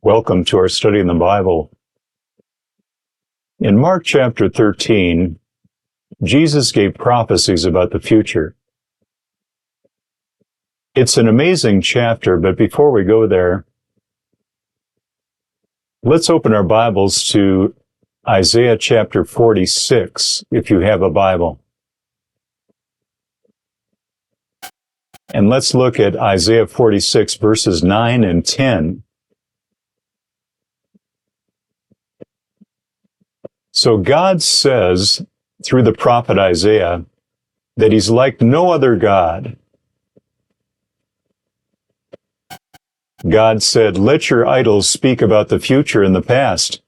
Welcome to our study in the Bible. In Mark chapter 13, Jesus gave prophecies about the future. It's an amazing chapter, but before we go there, let's open our Bibles to Isaiah chapter 46, if you have a Bible. And let's look at Isaiah 46, verses 9 and 10. So God says, through the prophet Isaiah, that he's like no other God. God said, "Let your idols speak about the future and the past.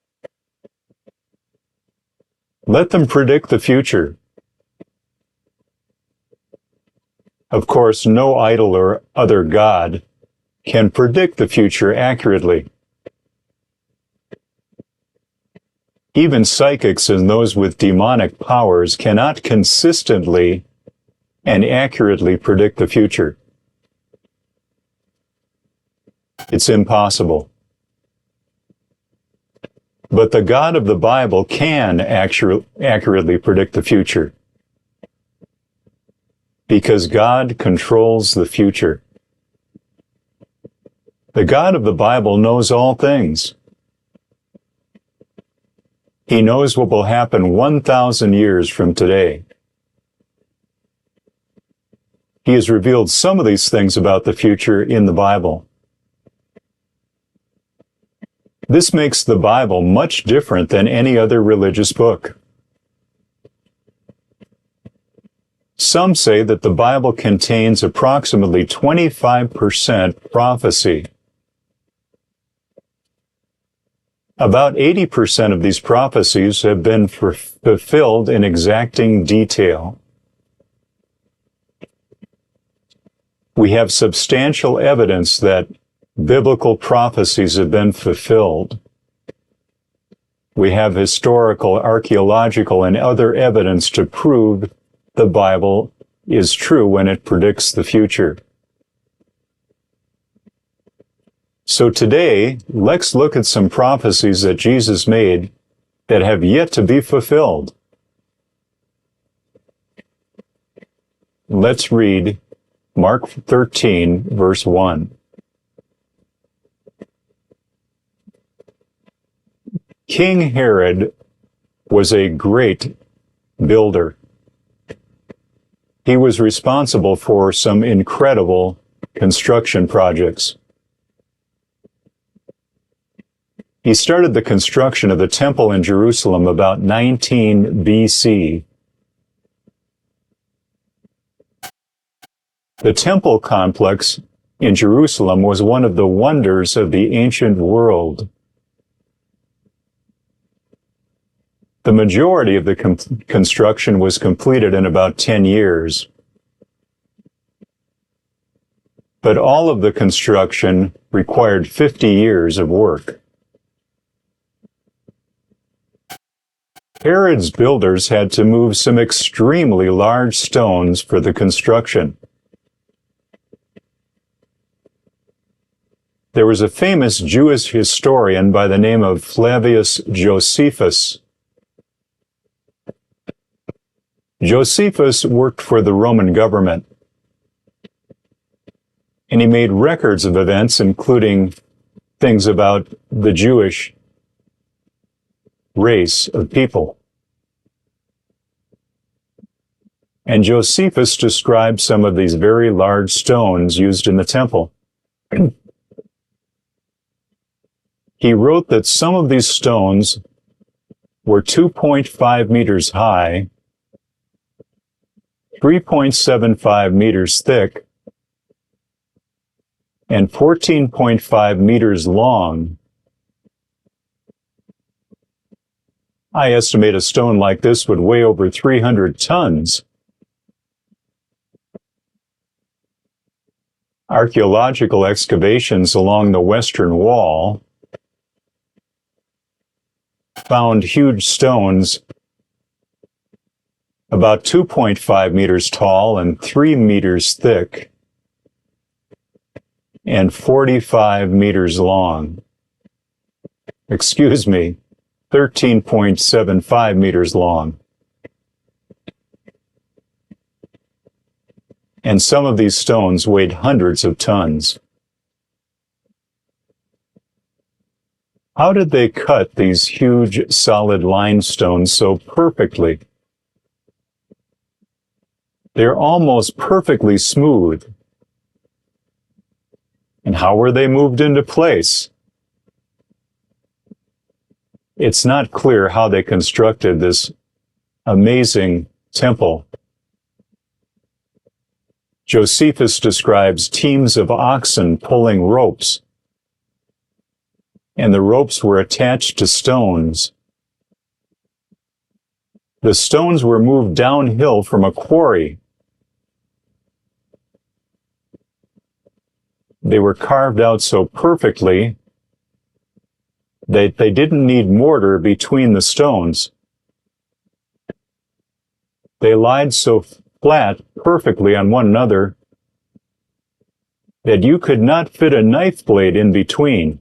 Let them predict the future." Of course, no idol or other god can predict the future accurately. Even psychics and those with demonic powers cannot consistently and accurately predict the future. It's impossible. But the God of the Bible can accurately predict the future, because God controls the future. The God of the Bible knows all things. He knows what will happen 1,000 years from today. He has revealed some of these things about the future in the Bible. This makes the Bible much different than any other religious book. Some say that the Bible contains approximately 25% prophecy. About 80% of these prophecies have been fulfilled in exacting detail. We have substantial evidence that biblical prophecies have been fulfilled. We have historical, archaeological, and other evidence to prove the Bible is true when it predicts the future. So today, let's look at some prophecies that Jesus made that have yet to be fulfilled. Let's read Mark 13, verse 1. King Herod was a great builder. He was responsible for some incredible construction projects. He started the construction of the temple in Jerusalem about 19 BC. The temple complex in Jerusalem was one of the wonders of the ancient world. The majority of the construction was completed in about 10 years. But all of the construction required 50 years of work. Herod's builders had to move some extremely large stones for the construction. There was a famous Jewish historian by the name of Flavius Josephus. Josephus worked for the Roman government, and he made records of events, including things about the Jewish race of people. And Josephus described some of these very large stones used in the temple. He wrote that some of these stones were 2.5 meters high, 3.75 meters thick, and 14.5 meters long. I estimate a stone like this would weigh over 300 tons. Archaeological excavations along the Western Wall found huge stones about 2.5 meters tall and 3 meters thick and 45 meters long. excuse me, 13.75 meters long. And some of these stones weighed hundreds of tons. How did they cut these huge solid limestones so perfectly? They're almost perfectly smooth. And how were they moved into place? It's not clear how they constructed this amazing temple. Josephus describes teams of oxen pulling ropes, and the ropes were attached to stones. The stones were moved downhill from a quarry. They were carved out so perfectly that they didn't need mortar between the stones. They lied so flat perfectly on one another that you could not fit a knife blade in between.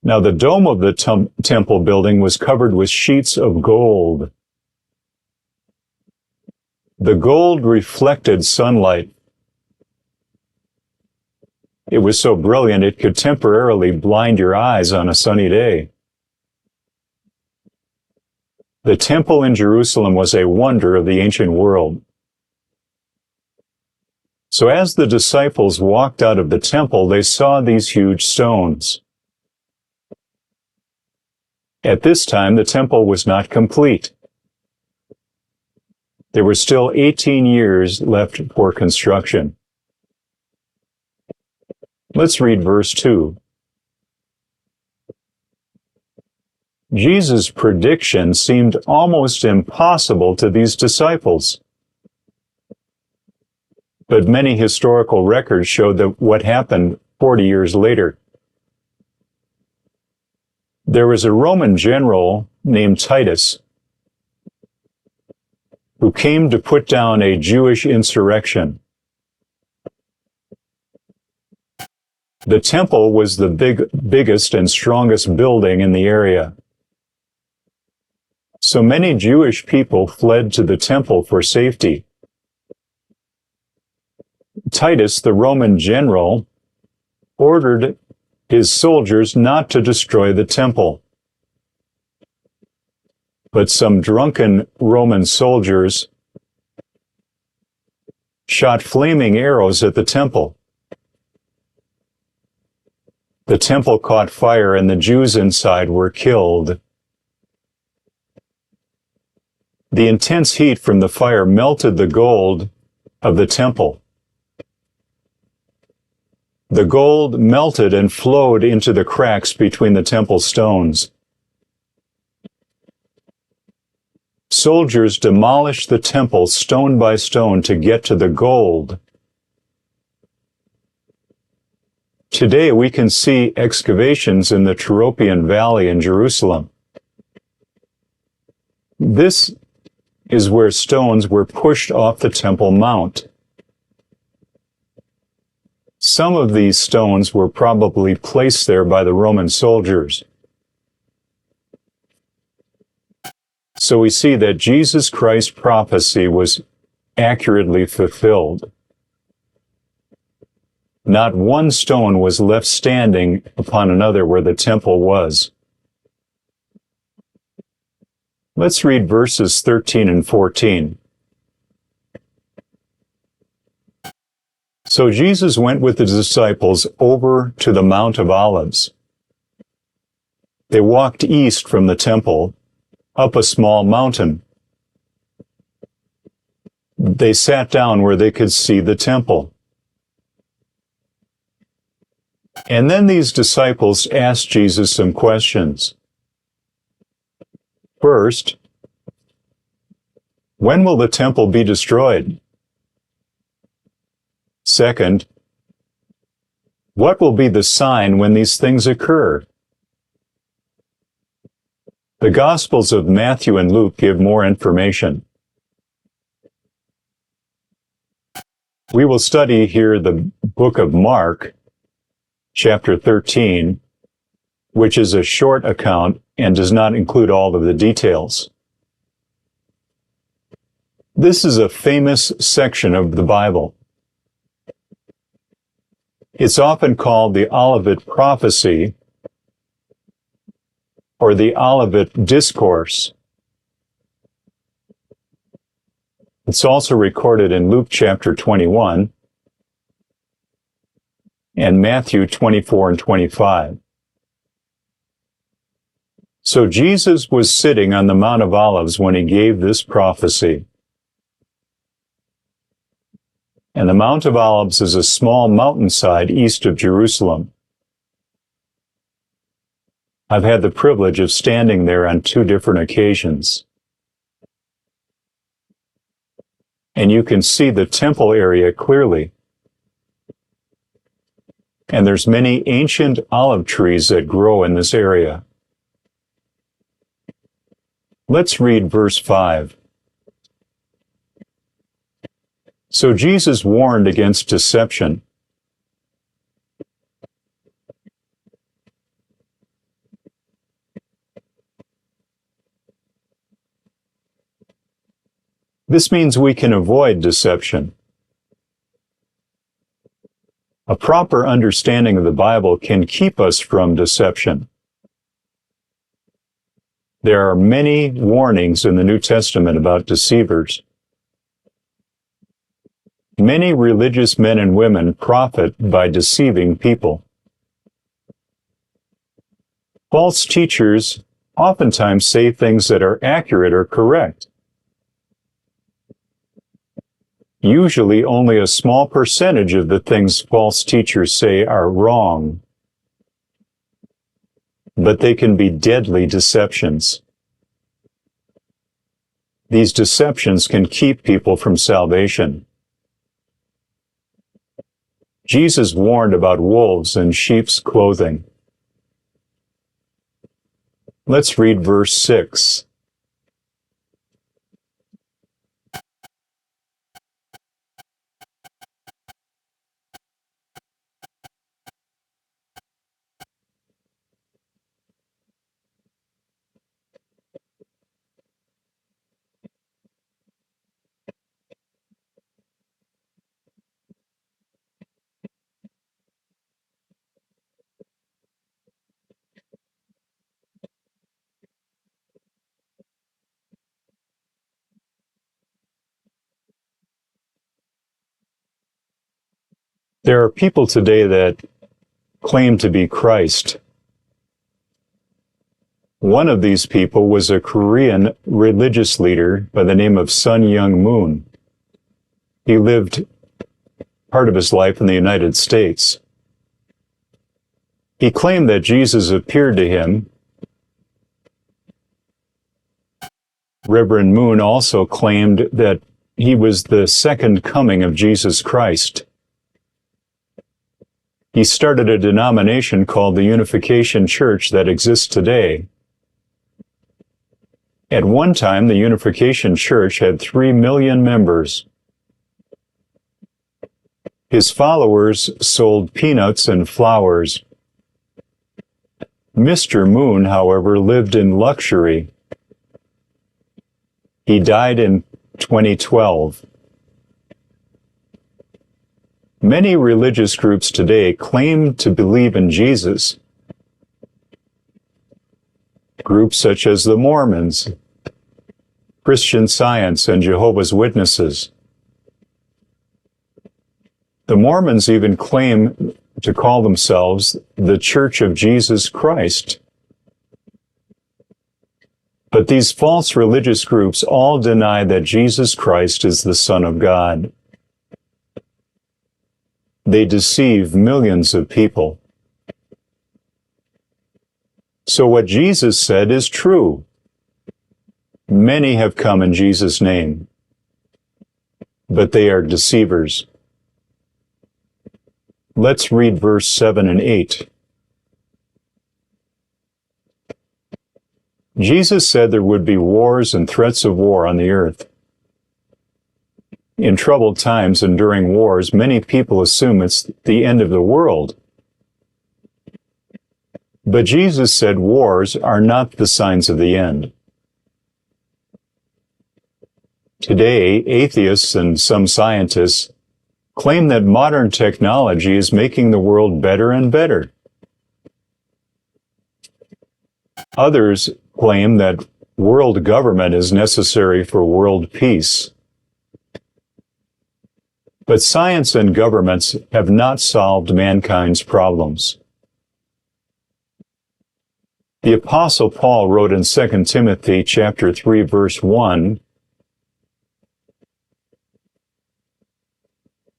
Now, the dome of the temple building was covered with sheets of gold. The gold reflected sunlight. It was so brilliant it could temporarily blind your eyes on a sunny day. The temple in Jerusalem was a wonder of the ancient world. So as the disciples walked out of the temple, they saw these huge stones. At this time, the temple was not complete. There were still 18 years left for construction. Let's read verse 2. Jesus' prediction seemed almost impossible to these disciples. But many historical records show that what happened 40 years later. There was a Roman general named Titus who came to put down a Jewish insurrection. The temple was the biggest and strongest building in the area. So many Jewish people fled to the temple for safety. Titus, the Roman general, ordered his soldiers not to destroy the temple. But some drunken Roman soldiers shot flaming arrows at the temple. The temple caught fire and the Jews inside were killed. The intense heat from the fire melted the gold of the temple. The gold melted and flowed into the cracks between the temple stones. Soldiers demolished the temple stone by stone to get to the gold. Today we can see excavations in the Tyropian Valley in Jerusalem. This is where stones were pushed off the Temple Mount. Some of these stones were probably placed there by the Roman soldiers. So we see that Jesus Christ's prophecy was accurately fulfilled. Not one stone was left standing upon another where the temple was. Let's read verses 13 and 14. So Jesus went with the disciples over to the Mount of Olives. They walked east from the temple, up a small mountain. They sat down where they could see the temple. And then these disciples asked Jesus some questions. First, when will the temple be destroyed? Second, what will be the sign when these things occur? The Gospels of Matthew and Luke give more information. We will study here the book of Mark, chapter 13, which is a short account and does not include all of the details. This is a famous section of the Bible. It's often called the Olivet Prophecy or the Olivet Discourse. It's also recorded in Luke chapter 21 and Matthew 24 and 25. So Jesus was sitting on the Mount of Olives when he gave this prophecy. And the Mount of Olives is a small mountainside east of Jerusalem. I've had the privilege of standing there on 2 different occasions. And you can see the temple area clearly. And there's many ancient olive trees that grow in this area. Let's read verse 5. So Jesus warned against deception. This means we can avoid deception. A proper understanding of the Bible can keep us from deception. There are many warnings in the New Testament about deceivers. Many religious men and women profit by deceiving people. False teachers oftentimes say things that are accurate or correct. Usually only a small percentage of the things false teachers say are wrong, but they can be deadly deceptions. These deceptions can keep people from salvation. Jesus warned about wolves in sheep's clothing. Let's read verse 6. There are people today that claim to be Christ. One of these people was a Korean religious leader by the name of Sun Myung Moon. He lived part of his life in the United States. He claimed that Jesus appeared to him. Reverend Moon also claimed that he was the second coming of Jesus Christ. He started a denomination called the Unification Church that exists today. At one time, the Unification Church had 3 million members. His followers sold peanuts and flowers. Mr. Moon, however, lived in luxury. He died in 2012. Many religious groups today claim to believe in Jesus. Groups such as the Mormons, Christian Science, and Jehovah's Witnesses. The Mormons even claim to call themselves the Church of Jesus Christ. But these false religious groups all deny that Jesus Christ is the Son of God. They deceive millions of people. So what Jesus said is true. Many have come in Jesus' name, but they are deceivers. Let's read verse 7 and 8. Jesus said there would be wars and threats of war on the earth. In troubled times and during wars, many people assume it's the end of the world. But Jesus said wars are not the signs of the end. Today, atheists and some scientists claim that modern technology is making the world better and better. Others claim that world government is necessary for world peace. But science and governments have not solved mankind's problems. The Apostle Paul wrote in 2 Timothy chapter 3, verse 1,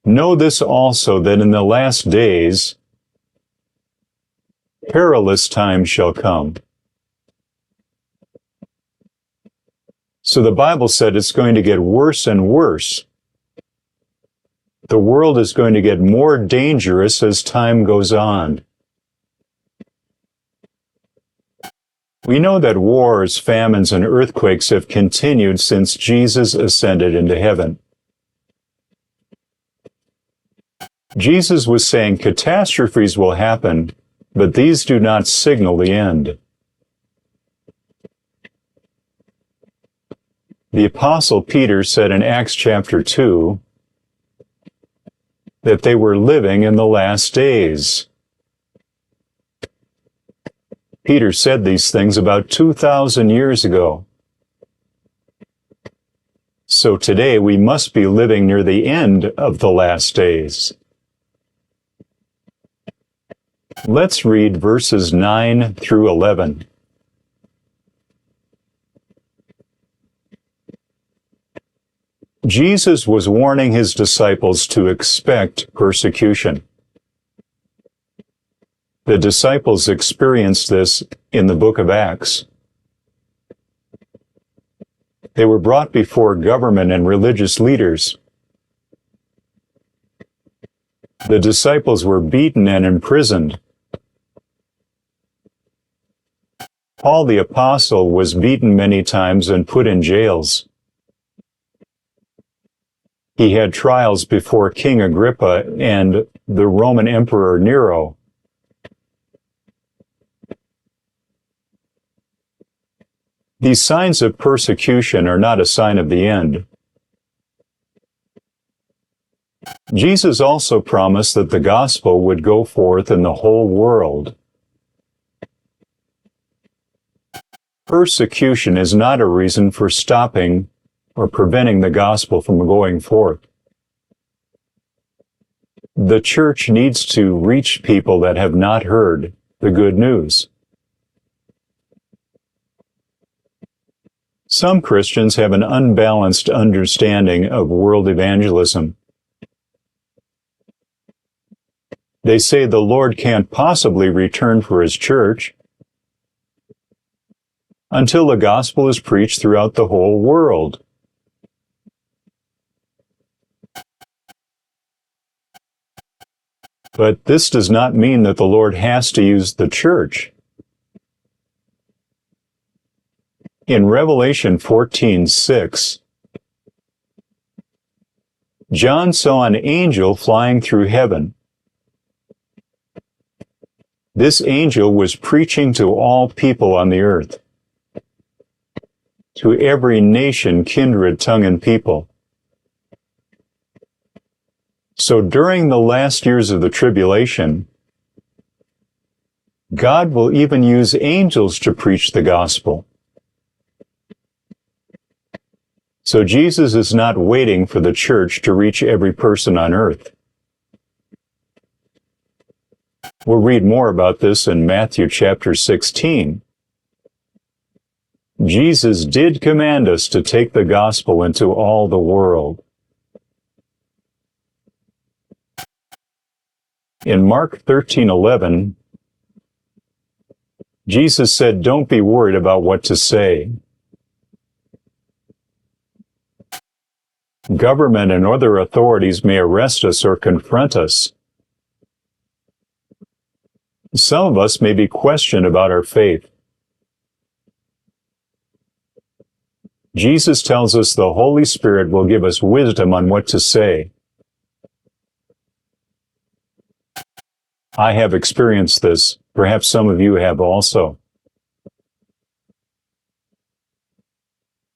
"Know this also, that in the last days perilous times shall come." So the Bible said it's going to get worse and worse. The world is going to get more dangerous as time goes on. We know that wars, famines, and earthquakes have continued since Jesus ascended into heaven. Jesus was saying catastrophes will happen, but these do not signal the end. The Apostle Peter said in Acts chapter 2 that they were living in the last days. Peter said these things about 2,000 years ago. So today we must be living near the end of the last days. Let's read verses 9 through 11. Jesus was warning his disciples to expect persecution. The disciples experienced this in the book of Acts. They were brought before government and religious leaders. The disciples were beaten and imprisoned. Paul the Apostle was beaten many times and put in jails. He had trials before King Agrippa and the Roman Emperor Nero. These signs of persecution are not a sign of the end. Jesus also promised that the gospel would go forth in the whole world. Persecution is not a reason for stopping or preventing the gospel from going forth. The church needs to reach people that have not heard the good news. Some Christians have an unbalanced understanding of world evangelism. They say the Lord can't possibly return for his church until the gospel is preached throughout the whole world. But this does not mean that the Lord has to use the church. In Revelation 14:6, John saw an angel flying through heaven. This angel was preaching to all people on the earth, to every nation, kindred, tongue, and people. So during the last years of the tribulation, God will even use angels to preach the gospel. So Jesus is not waiting for the church to reach every person on earth. We'll read more about this in Matthew chapter 16. Jesus did command us to take the gospel into all the world. In Mark 13:11, Jesus said, "Don't be worried about what to say." Government and other authorities may arrest us or confront us. Some of us may be questioned about our faith. Jesus tells us the Holy Spirit will give us wisdom on what to say. I have experienced this. Perhaps some of you have also.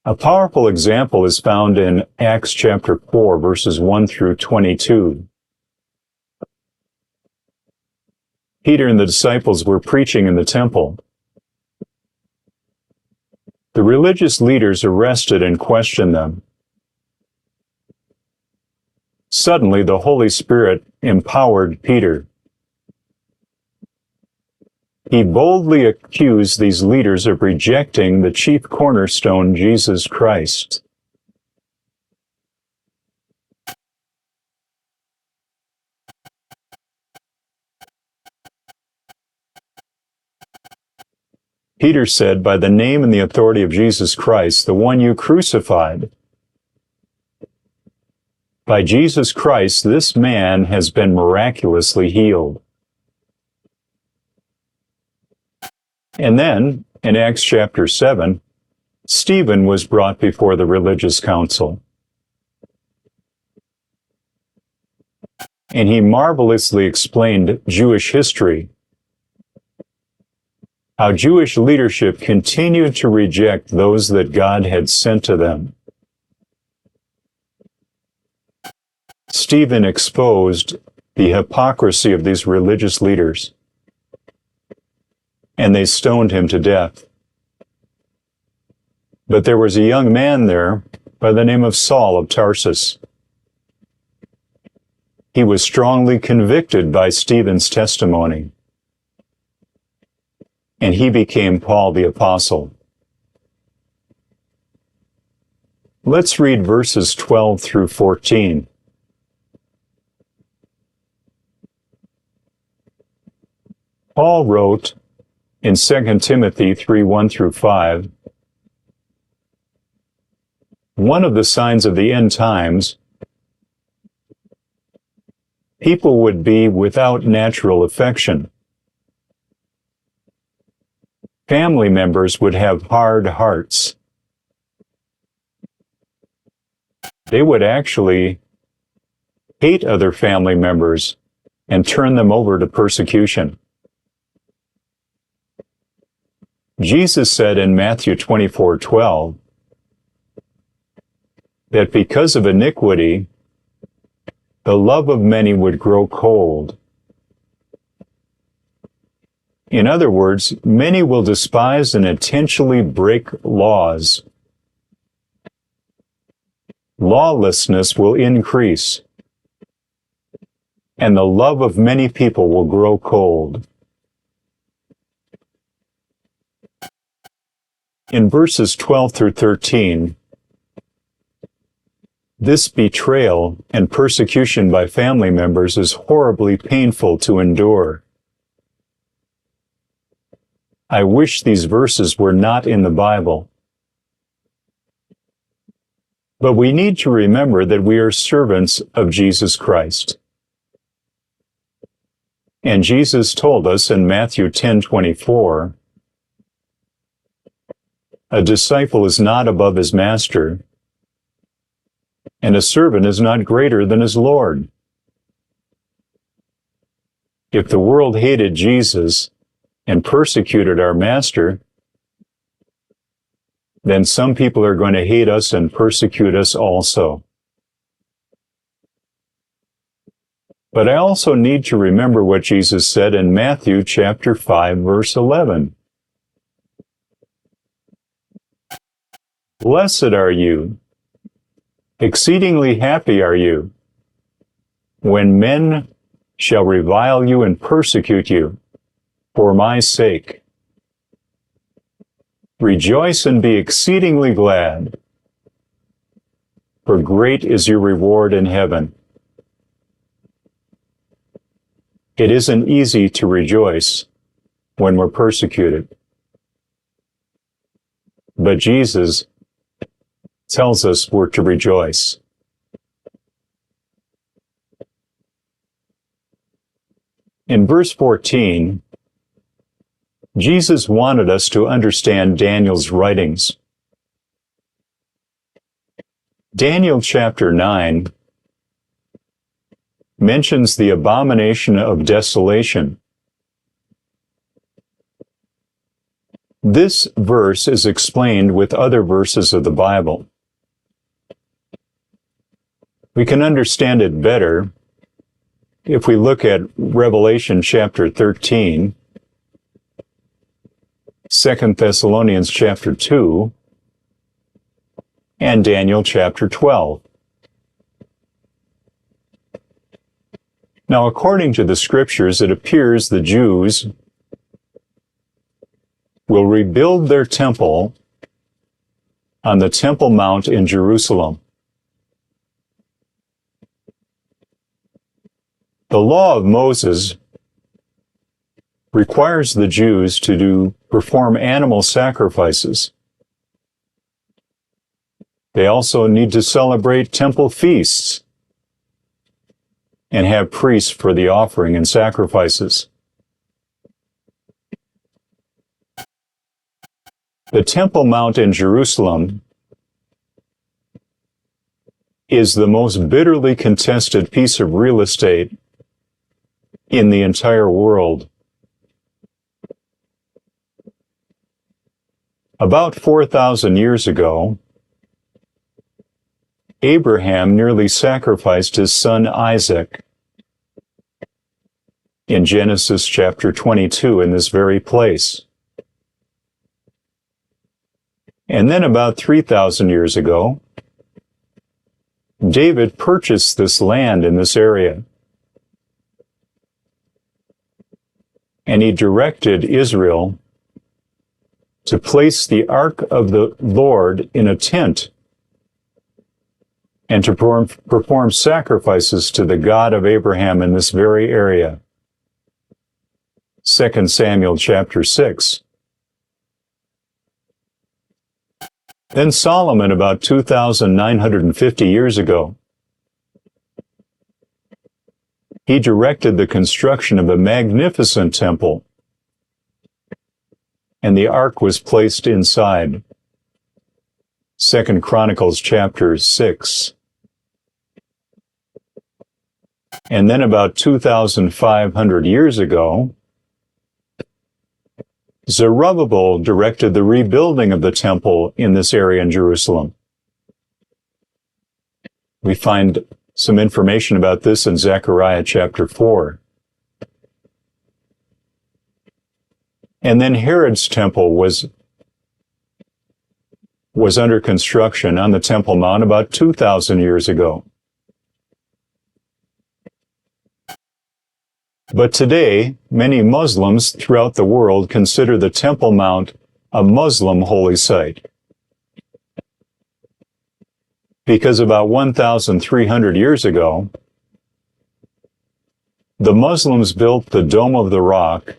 A powerful example is found in Acts chapter 4, verses 1 through 22. Peter and the disciples were preaching in the temple. The religious leaders arrested and questioned them. Suddenly, the Holy Spirit empowered Peter. He boldly accused these leaders of rejecting the chief cornerstone, Jesus Christ. Peter said, "By the name and the authority of Jesus Christ, the one you crucified, by Jesus Christ, this man has been miraculously healed." And then, in Acts chapter 7, Stephen was brought before the religious council. And he marvelously explained Jewish history, how Jewish leadership continued to reject those that God had sent to them. Stephen exposed the hypocrisy of these religious leaders, and they stoned him to death. But there was a young man there by the name of Saul of Tarsus. He was strongly convicted by Stephen's testimony, and he became Paul the Apostle. Let's read verses 12 through 14. Paul wrote in 2 Timothy 3:1 through 5, "One of the signs of the end times, people would be without natural affection. Family members would have hard hearts. They would actually hate other family members and turn them over to persecution." Jesus said in Matthew 24:12 that because of iniquity, the love of many would grow cold. In other words, many will despise and intentionally break laws. Lawlessness will increase, and the love of many people will grow cold. In verses 12 through 13, this betrayal and persecution by family members is horribly painful to endure. I wish these verses were not in the Bible. But we need to remember that we are servants of Jesus Christ. And Jesus told us in Matthew 10:24, "A disciple is not above his master, and a servant is not greater than his Lord." If the world hated Jesus and persecuted our master, then some people are going to hate us and persecute us also. But I also need to remember what Jesus said in Matthew chapter 5, verse 11. "Blessed are you, exceedingly happy are you, when men shall revile you and persecute you for my sake. Rejoice and be exceedingly glad, for great is your reward in heaven." It isn't easy to rejoice when we're persecuted. But Jesus tells us we're to rejoice. In verse 14, Jesus wanted us to understand Daniel's writings. Daniel chapter 9 mentions the abomination of desolation. This verse is explained with other verses of the Bible. We can understand it better if we look at Revelation chapter 13, 2 Thessalonians chapter 2, and Daniel chapter 12. Now, according to the scriptures, it appears the Jews will rebuild their temple on the Temple Mount in Jerusalem. The law of Moses requires the Jews to perform animal sacrifices. They also need to celebrate temple feasts and have priests for the offering and sacrifices. The Temple Mount in Jerusalem is the most bitterly contested piece of real estate in the entire world. About 4,000 years ago, Abraham nearly sacrificed his son Isaac in Genesis chapter 22 in this very place. And then about 3,000 years ago, David purchased this land in this area. And he directed Israel to place the ark of the Lord in a tent and to perform sacrifices to the God of Abraham in this very area. 2 Samuel chapter 6. Then Solomon, about 2,950 years ago, he directed the construction of a magnificent temple, and the ark was placed inside. 2 Chronicles chapter 6. And then about 2,500 years ago, Zerubbabel directed the rebuilding of the temple in this area in Jerusalem. We find some information about this in Zechariah chapter 4. And then Herod's temple was under construction on the Temple Mount about 2,000 years ago. But today, many Muslims throughout the world consider the Temple Mount a Muslim holy site. Because about 1,300 years ago, the Muslims built the Dome of the Rock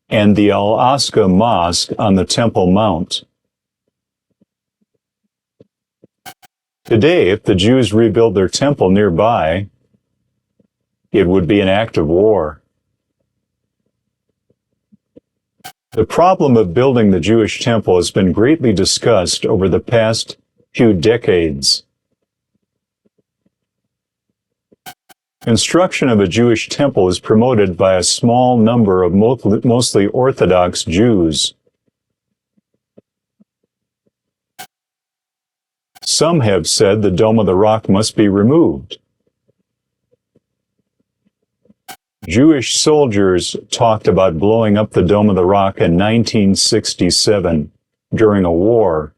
and the Al-Aqsa Mosque on the Temple Mount. Today, if the Jews rebuild their temple nearby, it would be an act of war. The problem of building the Jewish temple has been greatly discussed over the past few decades. Construction of a Jewish temple is promoted by a small number of mostly Orthodox Jews. Some have said the Dome of the Rock must be removed. Jewish soldiers talked about blowing up the Dome of the Rock in 1967 during a war.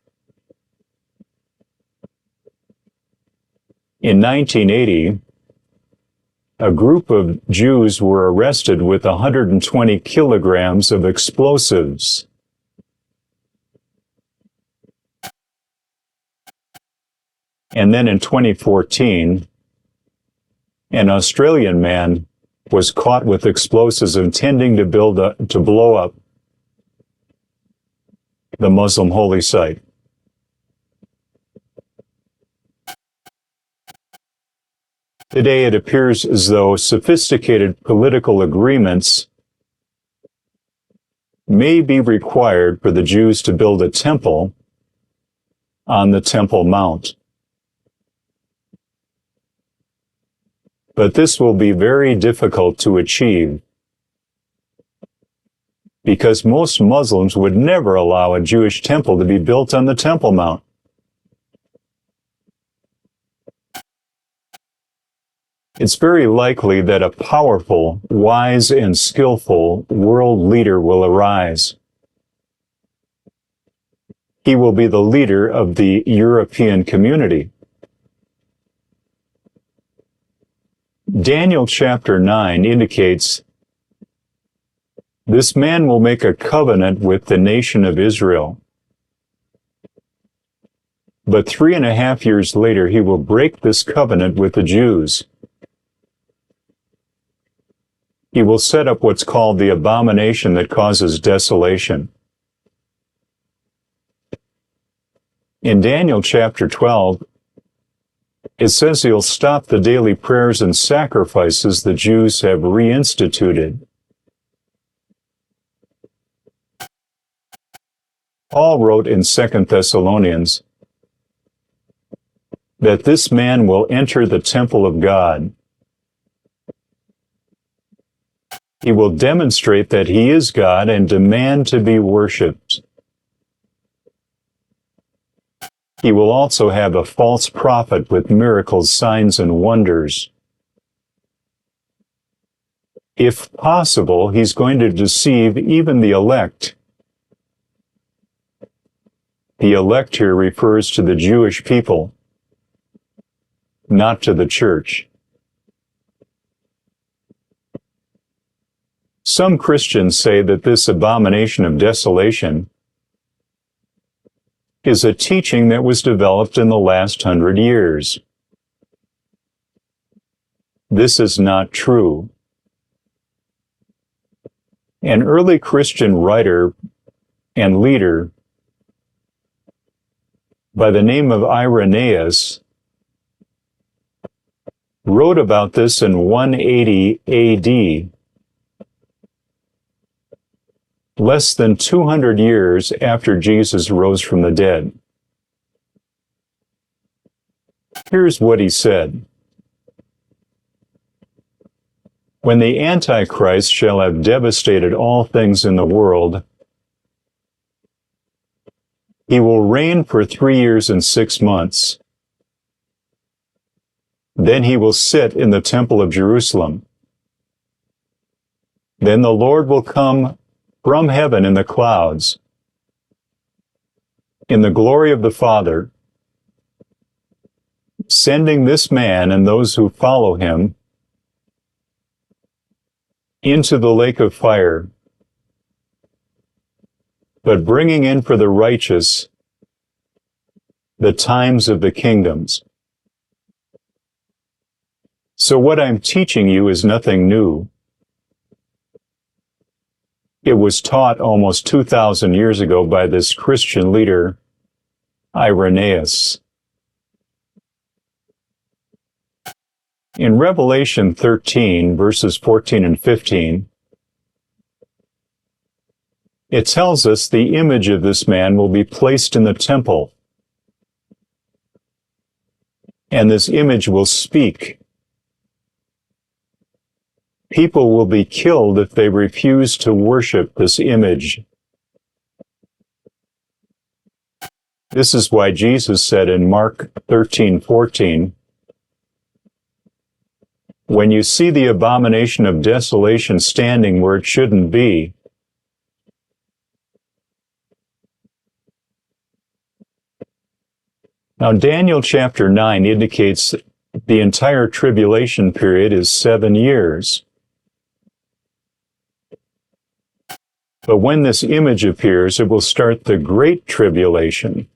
In 1980, a group of Jews were arrested with 120 kilograms of explosives. And then in 2014, an Australian man was caught with explosives intending to blow up the Muslim holy site. Today, it appears as though sophisticated political agreements may be required for the Jews to build a temple on the Temple Mount. But this will be very difficult to achieve. because most Muslims would never allow a Jewish temple to be built on the Temple Mount. It's very likely that a powerful, wise, and skillful world leader will arise. He will be the leader of the European community. Daniel chapter 9 indicates this man will make a covenant with the nation of Israel. But 3.5 years later, he will break this covenant with the Jews. He will set up what's called the abomination that causes desolation. In Daniel chapter 12, it says he'll stop the daily prayers and sacrifices the Jews have reinstituted. Paul wrote in 2 Thessalonians that this man will enter the temple of God. He will demonstrate that he is God and demand to be worshipped. He will also have a false prophet with miracles, signs, and wonders. If possible, he's going to deceive even the elect. The elect here refers to the Jewish people, not to the church. Some Christians say that this abomination of desolation is a teaching that was developed in the last 100 years. This is not true. An early Christian writer and leader by the name of Irenaeus wrote about this in 180 AD, less than 200 years after Jesus rose from the dead. Here's what he said. When the Antichrist shall have devastated all things in the world, he will reign for 3 years and 6 months. Then he will sit in the temple of Jerusalem. Then the Lord will come from heaven in the clouds, in the glory of the Father, sending this man and those who follow him into the lake of fire, but bringing in for the righteous the times of the kingdoms. So what I'm teaching you is nothing new. It was taught almost 2,000 years ago by this Christian leader, Irenaeus. In Revelation 13, verses 14 and 15, it tells us the image of this man will be placed in the temple, and this image will speak. People will be killed if they refuse to worship this image. This is why Jesus said in Mark 13:14, when you see the abomination of desolation standing where it shouldn't be, now Daniel chapter 9 indicates the entire tribulation period is 7 years. But when this image appears, it will start the Great Tribulation.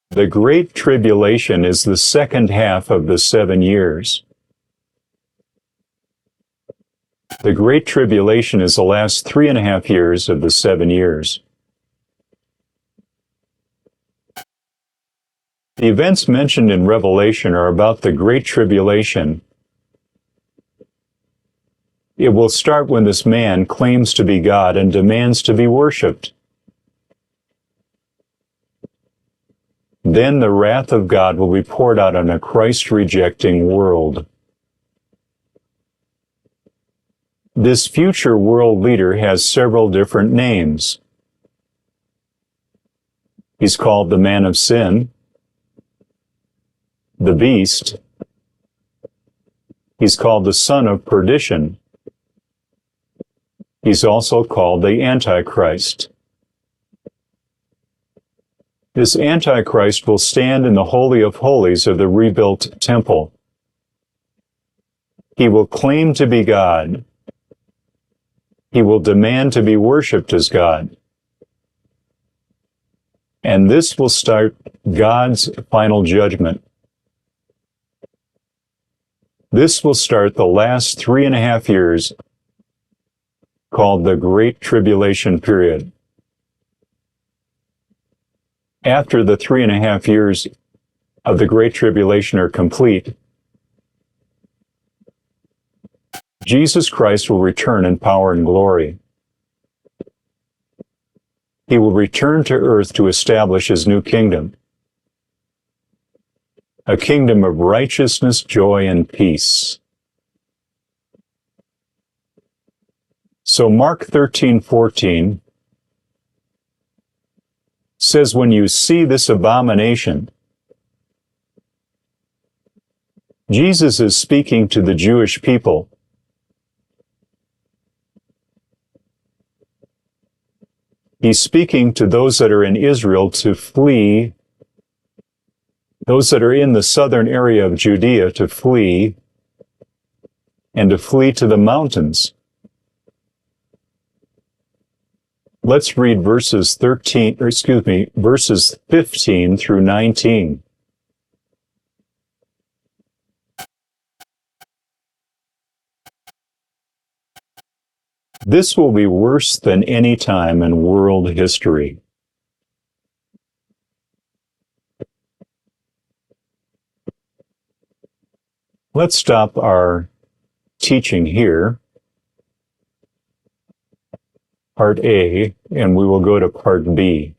The Great Tribulation is the second half of the 7 years. The Great Tribulation is the last 3.5 years of the 7 years. The events mentioned in Revelation are about the Great Tribulation. It will start when this man claims to be God and demands to be worshipped. Then the wrath of God will be poured out on a Christ-rejecting world. This future world leader has several different names. He's called the Man of Sin, the Beast. He's called the Son of Perdition. He's also called the Antichrist. This Antichrist will stand in the Holy of Holies of the rebuilt temple. He will claim to be God. He will demand to be worshipped as God. And this will start God's final judgment. This will start the last 3.5 years, called the Great Tribulation period. After the 3.5 years of the Great Tribulation are complete, Jesus Christ will return in power and glory. He will return to earth to establish his new kingdom, a kingdom of righteousness, joy, and peace. So Mark 13:14 says, when you see this abomination, Jesus is speaking to the Jewish people. He's speaking to those that are in Israel to flee, those that are in the southern area of Judea to flee, and to flee to the mountains. Let's read verses 15 through 19. This will be worse than any time in world history. Let's stop our teaching here, part A, and we will go to part B.